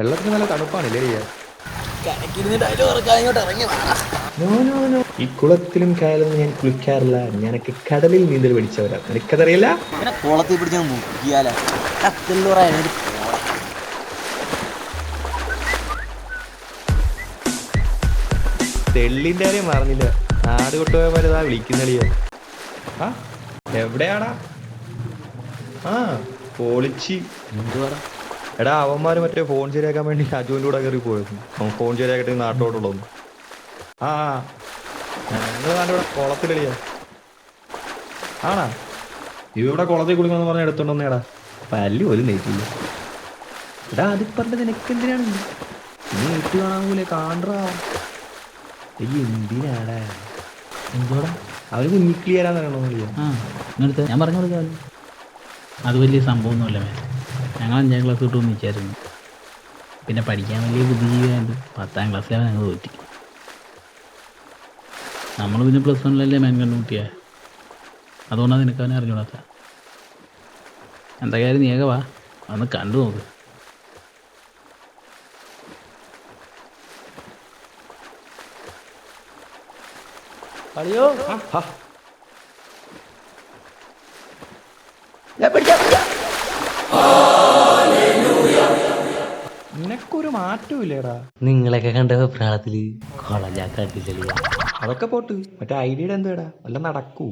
വെള്ളത്തിന് നല്ല തണുപ്പാണില്ലേ ചെയ്യാ. ഈ കുളത്തിലും കായലൊന്നും ഞാൻ കുളിക്കാറില്ല. ഞാനൊക്കെ കടലിൽ നീന്തൽ പഠിച്ചവരാ. എനിക്കതറിയില്ല. കുളത്തിൽ പിടിച്ച മുക്കിയാലോ. തെള്ളിന്റെ കാര്യം മറന്നില്ല. നാട് കൊട്ടുപോയ പോലെ ഇതാ വിളിക്കുന്നളിയോ. ആ എവിടെയാടാ? ആ പൊളിച്ച്. എന്തുവാ? എടാ അവന്മാര് മറ്റേ ഫോൺ ശരിയാക്കാൻ വേണ്ടി അജുവിൻ്റെ കൂടെ കയറി പോയിരുന്നു. അവൻ ഫോൺ ശരിയാക്കിട്ട് നാട്ടോട്ടുള്ളൂ. ആ ഞങ്ങൾ നാട്ടിവിടെ കുളത്തിലളിയാ. ആണാ ഇവിടെ കുളത്തിൽ കുളിക്കാന്ന് പറഞ്ഞ എടുത്തോണ്ടോന്നേടാ. പല്ലി പോലും നെയ്റ്റില്ല. എടാ അത് പറഞ്ഞത് നിനക്കെന്തിനാണ്? നീ ഇട്ട് കാണാൻ പോലെ കാണാ. എന്തിനാടാ? എന്തുവാടാ? അവര് കുഞ്ഞിക്ലിയരാന്ന് പറയണോ? ഇങ്ങനത്തെ ഞാൻ പറഞ്ഞു കൊടുക്കാമല്ലോ. അത് വലിയ സംഭവമൊന്നുമല്ല മേ. ഞങ്ങൾ 5ാം ക്ലാസ് തൊട്ട് ഒന്നിച്ചായിരുന്നു. പിന്നെ പഠിക്കാൻ വലിയ ബുദ്ധിജീവിയായിട്ട് 10ാം ക്ലാസ്സിലാണ് ഞങ്ങൾ തോറ്റി. നമ്മൾ പിന്നെ +1 മേൻ കണ്ടുമുട്ടിയ. അതുകൊണ്ടാണ് നിനക്ക് അവനെ അറിഞ്ഞൂടാത്ത. എന്താ കാര്യം നീയൊക്കെ വാ, അതൊന്ന് കണ്ടു നോക്ക്. അളിയോ നിനക്കൊരു മാറ്റവും ഇല്ലേടാ. നിങ്ങളൊക്കെ കണ്ട പ്രാളത്തില് കോളേജാക്കാട്ടില്ല. അതൊക്കെ പോട്ട് മറ്റേ ഐഡിയയുടെ എന്തേടാ വല്ല നടക്കൂ.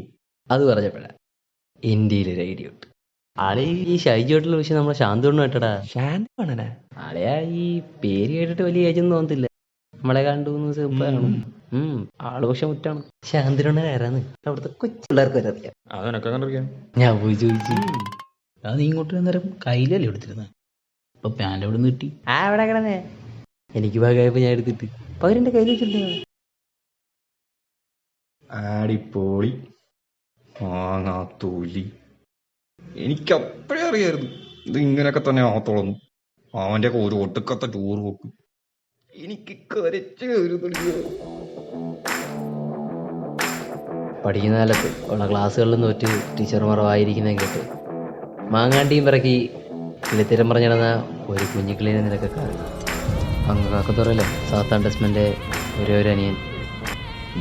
അത് പറഞ്ഞപ്പോഴാ ഇന്ത്യയിലൊരു ഐഡിയ ഉണ്ട്. ആളെ ഈ ഷൈജോട്ടുള്ള വിഷയം നമ്മളെ ശാന്തോണ്ണു കേട്ടടാ. ശാന്തി വേണനാ? ആളെയാ ഈ പേര് കേട്ടിട്ട് വലിയ ഏജൊന്നും തോന്നത്തില്ല. നമ്മളെ കണ്ടു കാണും. ആള് പക്ഷെ മുറ്റാണ്. ശാന്തോണ്ണ ആരാന്ന് അവിടുത്തെ കൊച്ചു പിള്ളേർക്ക് വരെ അറിയാം. അതെനൊക്കെ കണ്ടിരിക്കാം. ഞാൻ പോയി ചോദിച്ചു. അത് നീ ഇങ്ങോട്ട് നേരം കയ്യിലല്ലേ എടുത്തിരുന്ന. ഇപ്പൊ പാൻ്റെ അവിടെ നിന്ന് കിട്ടി. അവിടെ കിടന്നേ എനിക്ക് ഭാഗമായപ്പോ ഞാൻ എടുത്തിട്ട് പകരെന്റെ കയ്യിൽ വെച്ചിട്ടുണ്ട്. ആടിപ്പോളി മാങ്ങാ തൊലി. എനിക്കപ്പോഴേ അറിയായിരുന്നു ഇത് ഇങ്ങനെയൊക്കെ തന്നെ ആവത്തോളന്നു. അവന്റെ ഒരു ഒട്ടുക്കത്തെ ടൂർ പോക്ക് എനിക്ക് കരച്ചു കയറുന്നു. പഠിക്കുന്ന കാലത്ത് ഉള്ള ക്ലാസ്സുകളിൽ തോറ്റ് ടീച്ചർമാർ വായിരിക്കുന്ന കേട്ട് മാങ്ങാണ്ടിയും പിറക്കി കിളിത്തിരം പറഞ്ഞു നടന്ന ഒരു കുഞ്ഞിക്കിളിനെ നിനക്ക് കാണും. അങ്ങ് കാക്കത്തുറല്ലേ സൗത്ത് അണ്ടസ്മെൻ്റെ ഒരു അനിയൻ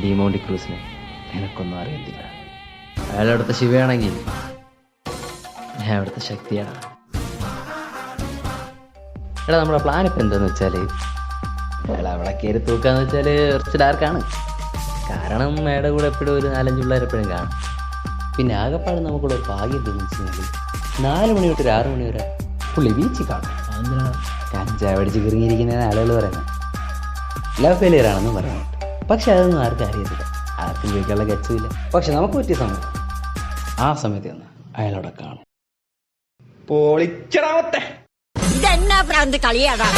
ഡിമോണ്ടി ക്രൂസിനെ നിനക്കൊന്നും അറിയത്തില്ല. അയാളവിടുത്തെ ശിവയാണെങ്കിൽ ഞാൻ അവിടുത്തെ ശക്തിയാണ്. എടാ നമ്മുടെ പ്ലാൻ ഇപ്പം എന്താന്ന് വെച്ചാൽ അയാൾ അവിടെ കയറി തൂക്കാന്ന് വെച്ചാൽ കുറച്ച് ഡാർക്കാണ്. കാരണം അയാളുടെ കൂടെ എപ്പോഴും ഒരു 4-5 പിള്ളേർ എപ്പോഴും കാണും. പിന്നെ ആകെപ്പാട് നമുക്കുള്ള ഒരു ഭാഗ്യം തോന്നിച്ചെങ്കിൽ 4 മണി തൊട്ട് 6 മണി വരെ പുള്ളി ബീച്ചിൽ കാണും. അതെന്തിനാണ്? കഞ്ചാവടിച്ച് കീറിയിരിക്കുന്ന ആളുകൾ പറയുന്നത് ലവ് ഫെയിലിയർ ആണെന്ന് പറയുന്നുണ്ട്. പക്ഷെ അതൊന്നും ആർക്കും അറിയത്തില്ല, ആർക്കും ചോദിക്കാനുള്ള ഗച്ചമില്ല. പക്ഷെ നമുക്ക് പറ്റിയ സമയം ആ സമയത്ത് ഒന്ന് അയാളവിടെ കാണും. പൊളിച്ചടാവത്തെ ഇതെന്നാ പ്രാന്ത് കളിയാടാ.